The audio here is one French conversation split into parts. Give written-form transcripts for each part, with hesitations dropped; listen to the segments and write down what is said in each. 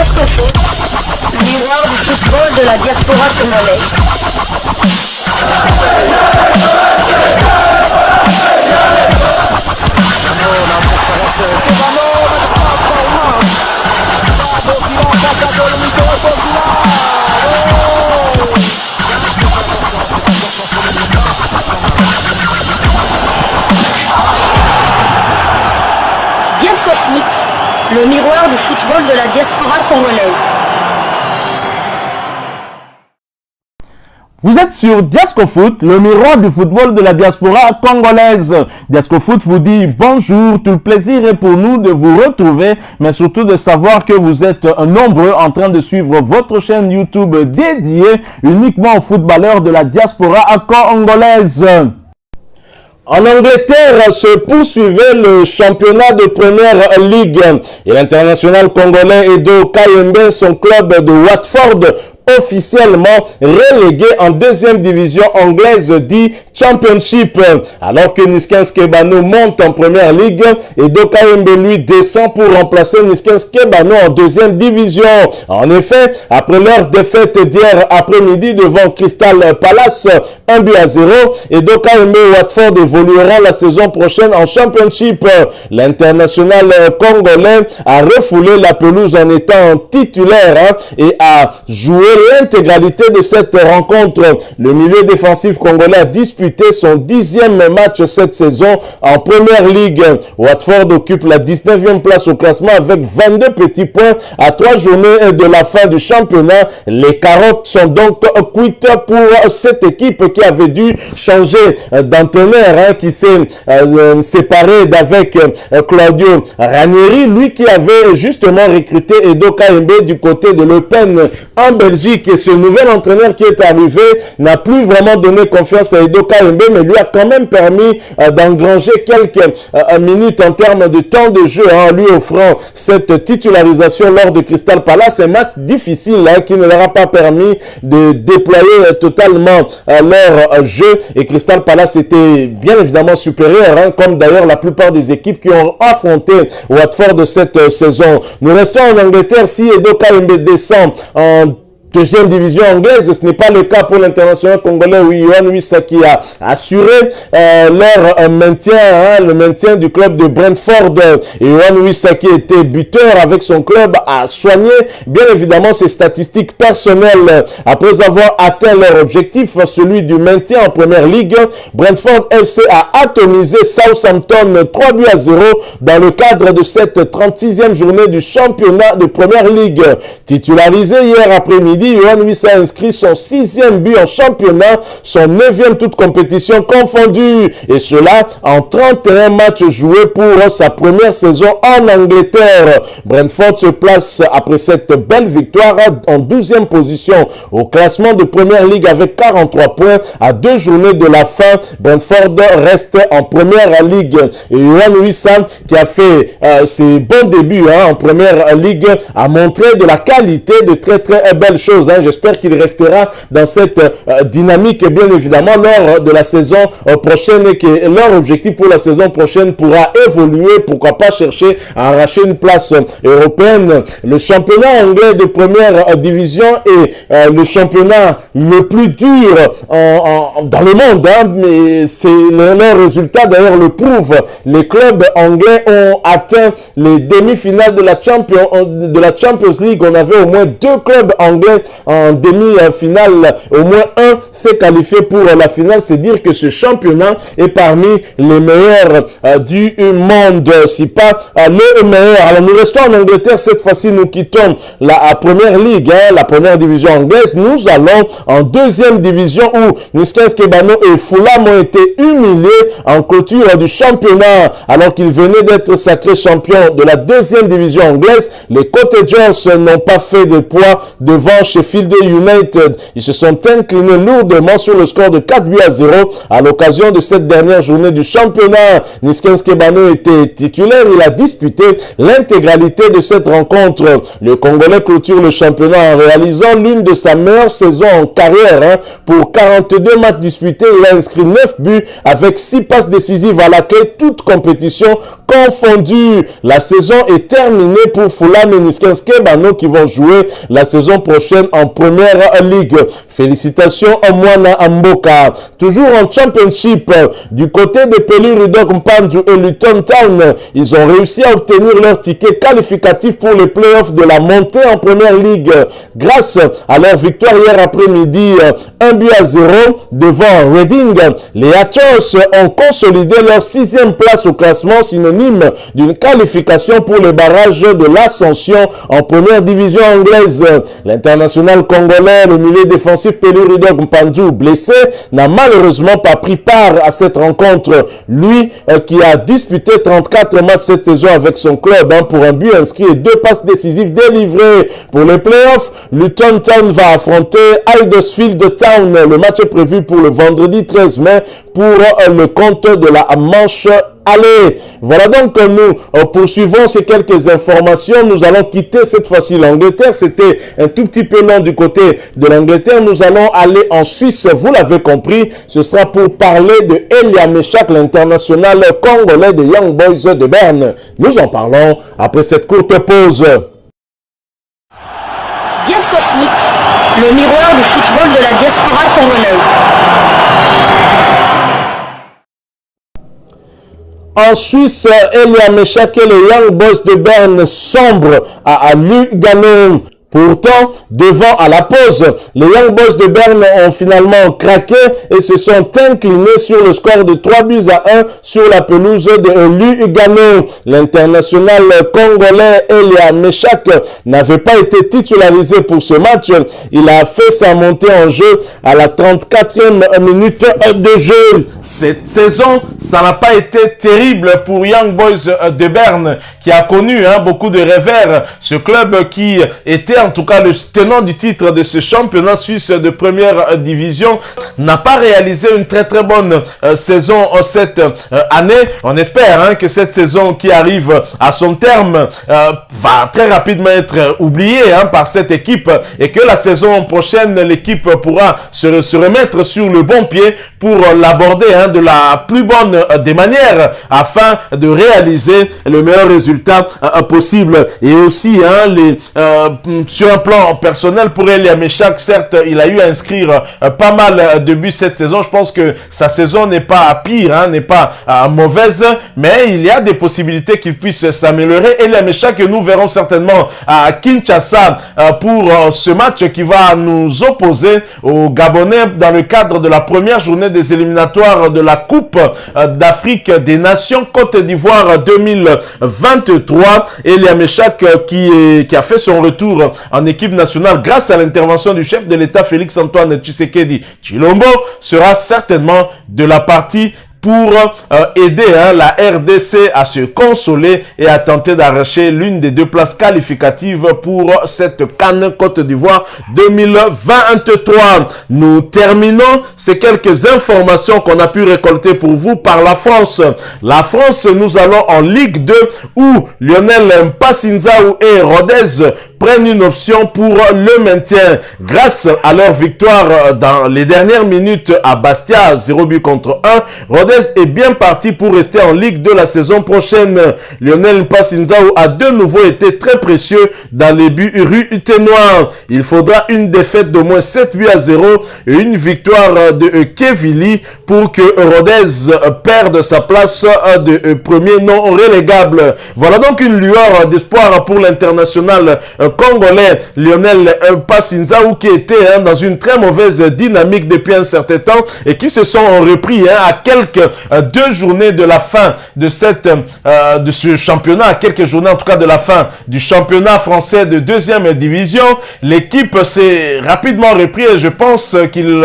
Diasco Foot, miroir du football de la diaspora congolaise. Diasco Foot, le miroir du football de la diaspora congolaise. Vous êtes sur Diasco Foot, le miroir du football de la diaspora congolaise. Diasco Foot vous dit bonjour, tout le plaisir est pour nous de vous retrouver, mais surtout de savoir que vous êtes nombreux en train de suivre votre chaîne YouTube dédiée uniquement aux footballeurs de la diaspora congolaise. En Angleterre se poursuivait le championnat de première ligue et l'international congolais Edo Kayembe, son club de Watford, officiellement relégué en deuxième division anglaise dit Championship. Alors que Niskens Kebano monte en première ligue, Edo Kayembe lui descend pour remplacer Niskens Kebano en deuxième division. En effet, après leur défaite d'hier après-midi devant Crystal Palace 1-0, Edo Kayembe et Watford évolueront la saison prochaine en Championship. L'international congolais a refoulé la pelouse en étant titulaire et a joué l'intégralité de cette rencontre. Le milieu défensif congolais a disputé son 10e match cette saison en première ligue. Watford occupe la 19e place au classement avec 22 petits points à 3 journées de la fin du championnat. Les carottes sont donc quittes pour cette équipe qui avait dû changer d'entraîneur, qui s'est séparé d'avec Claudio Ranieri, lui qui avait justement recruté Edo Kayembe du côté de Le Pen en Belgique. Et ce nouvel entraîneur qui est arrivé n'a plus vraiment donné confiance à Edo Kayembe, mais lui a quand même permis d'engranger quelques minutes en termes de temps de jeu, lui offrant cette titularisation lors de Crystal Palace. Un match difficile qui ne leur a pas permis de déployer totalement leur jeu, et Crystal Palace était bien évidemment supérieur, comme d'ailleurs la plupart des équipes qui ont affronté Watford de cette saison. Nous restons en Angleterre. Si Edo Kayembe descend en deuxième division anglaise, ce n'est pas le cas pour l'international congolais où Yohan Wissa qui a assuré leur maintien, le maintien du club de Brentford. Et Yohan Wissa qui était buteur avec son club a soigné bien évidemment ses statistiques personnelles après avoir atteint leur objectif, celui du maintien en première ligue. Brentford FC a atomisé Southampton 3-0 dans le cadre de cette 36e journée du championnat de première ligue. Titularisé hier après-midi, Yohan Wissa a inscrit son 6e but en championnat, son 9e toute compétition confondue, et cela en 31 matchs joués pour sa première saison en Angleterre. Brentford se place après cette belle victoire en 12e position au classement de première ligue avec 43 points à 2 journées de la fin. Brentford reste en première ligue, et Yohan Wissa qui a fait ses bons débuts en première ligue a montré de la qualité, de très belles choses. J'espère qu'il restera dans cette dynamique, bien évidemment, lors de la saison prochaine, et que leur objectif pour la saison prochaine pourra évoluer, pourquoi pas chercher à arracher une place européenne. Le championnat anglais de première division est le championnat le plus dur dans le monde, mais leurs résultats d'ailleurs le prouvent. Les clubs anglais ont atteint les demi-finales de la Champions League. On avait au moins 2 clubs anglais en demi-finale, au moins un s'est qualifié pour la finale. C'est dire que ce championnat est parmi les meilleurs du monde, si pas le meilleur. Alors nous restons en Angleterre, cette fois-ci nous quittons la première ligue, la première division anglaise. Nous allons en deuxième division où Niskens Kebano et Fulham ont été humiliés en clôture du championnat alors qu'ils venaient d'être sacrés champions de la deuxième division anglaise. Les Cottagers n'ont pas fait de poids devant Sheffield United. Ils se sont inclinés lourdement sur le score de 4-0 à l'occasion de cette dernière journée du championnat. Niskens Kebano était titulaire, il a disputé l'intégralité de cette rencontre. Le Congolais clôture le championnat en réalisant l'une de sa meilleures saisons en carrière. Pour 42 matchs disputés, il a inscrit 9 buts avec 6 passes décisives à la clé, toutes compétitions confondues. La saison est terminée pour Fulham et Niskens Kebano qui vont jouer la saison prochaine en Première Ligue. Félicitations à Mwana Amboka. Toujours en Championship, du côté de Peli Rudok Mpandu et Luton Town, ils ont réussi à obtenir leur ticket qualificatif pour les playoffs de la montée en Première Ligue grâce à leur victoire hier après-midi 1-0 devant Reading. Les Hatters ont consolidé leur 6e place au classement, synonyme d'une qualification pour les barrages de l'ascension en première division anglaise. L'international congolais, le milieu défensif Peli Rudok Mpandu, blessé, n'a malheureusement pas pris part à cette rencontre. Lui qui a disputé 34 matchs cette saison avec son club pour un but inscrit et 2 passes décisives délivrées. Pour les playoffs, Luton Town va affronter Huddersfield Town. Le match est prévu pour le vendredi 13 mai pour le compte de la manche. Allez, voilà donc que nous poursuivons ces quelques informations. Nous allons quitter cette fois-ci l'Angleterre. C'était un tout petit peu long du côté de l'Angleterre. Nous allons aller en Suisse. Vous l'avez compris, ce sera pour parler de Elia Meshak, l'international congolais des Young Boys de Berne. Nous en parlons après cette courte pause. Diasco Foot, le miroir du football de la diaspora congolaise. En Suisse, Elia Meshak et les Young Boys de Berne sombrent à Lugano. Pourtant, devant à la pause, les Young Boys de Berne ont finalement craqué et se sont inclinés sur le score de 3-1 sur la pelouse de Lugano. L'international congolais Elia Meshak n'avait pas été titularisé pour ce match. Il a fait sa montée en jeu à la 34e minute de jeu. Cette saison, ça n'a pas été terrible pour Young Boys de Berne qui a connu beaucoup de revers. Ce club qui était en tout cas le tenant du titre de ce championnat suisse de première division, n'a pas réalisé une très bonne saison cette année. On espère que cette saison qui arrive à son terme va très rapidement être oubliée par cette équipe et que la saison prochaine, l'équipe pourra se remettre sur le bon pied pour l'aborder de la plus bonne des manières afin de réaliser le meilleur résultat possible. Et aussi, sur un plan personnel pour Elia Meshak, certes, il a eu à inscrire pas mal de buts cette saison. Je pense que sa saison n'est pas pire, n'est pas mauvaise, mais il y a des possibilités qu'il puisse s'améliorer. Elia Meshak, que nous verrons certainement à Kinshasa pour ce match qui va nous opposer aux Gabonais dans le cadre de la première journée des éliminatoires de la Coupe d'Afrique des Nations Côte d'Ivoire 2023. Elia Meshak qui a fait son retour en équipe nationale grâce à l'intervention du chef de l'État Félix Antoine Tshisekedi Tshilombo sera certainement de la partie pour aider la RDC à se consoler et à tenter d'arracher l'une des 2 places qualificatives pour cette CAN Côte d'Ivoire 2023. Nous terminons ces quelques informations qu'on a pu récolter pour vous par la France. La France, nous allons en Ligue 2 où Lionel Mpassinzaou et Rodez prennent une option pour le maintien grâce à leur victoire dans les dernières minutes à Bastia, 0-1. Rodez est bien parti pour rester en Ligue 2 la saison prochaine. Lionel Mpassinzaou a de nouveau été très précieux dans les buts ruténois. Il faudra une défaite d'au moins 7-0 et une victoire de Kevili pour que Rodez perde sa place de premier non relégable. Voilà donc une lueur d'espoir pour l'international congolais Lionel Mpassinzaou qui était dans une très mauvaise dynamique depuis un certain temps et qui se sont repris à quelques 2 journées de la fin de de ce championnat, à quelques journées en tout cas de la fin du championnat français de 2e division, l'équipe s'est rapidement repris et je pense qu'ils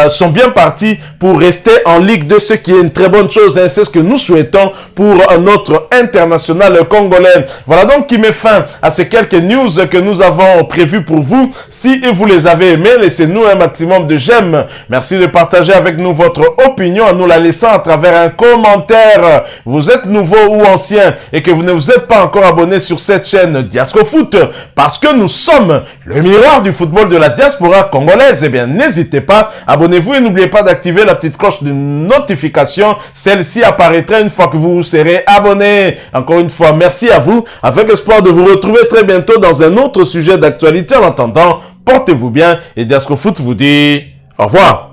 sont bien partis pour rester en Ligue 2, ce qui est une très bonne chose, hein. C'est ce que nous souhaitons pour notre international congolais. Voilà donc qui met fin à ces quelques news que nous avons prévues pour vous. Si vous les avez aimés, laissez-nous un maximum de j'aime. Merci de partager avec nous votre opinion en nous la laissant à travers un commentaire. Vous êtes nouveau ou ancien et que vous ne vous êtes pas encore abonné sur cette chaîne Diasco Foot parce que nous sommes le miroir du football de la diaspora congolaise, eh bien n'hésitez pas, abonnez-vous et n'oubliez pas d'activer la petite cloche de notification. Celle-ci apparaîtra une fois que vous serez abonné. Encore une fois, merci à vous, avec espoir de vous retrouver très bientôt dans un autre sujet d'actualité. En attendant, portez-vous bien et Diasco Foot vous dit au revoir.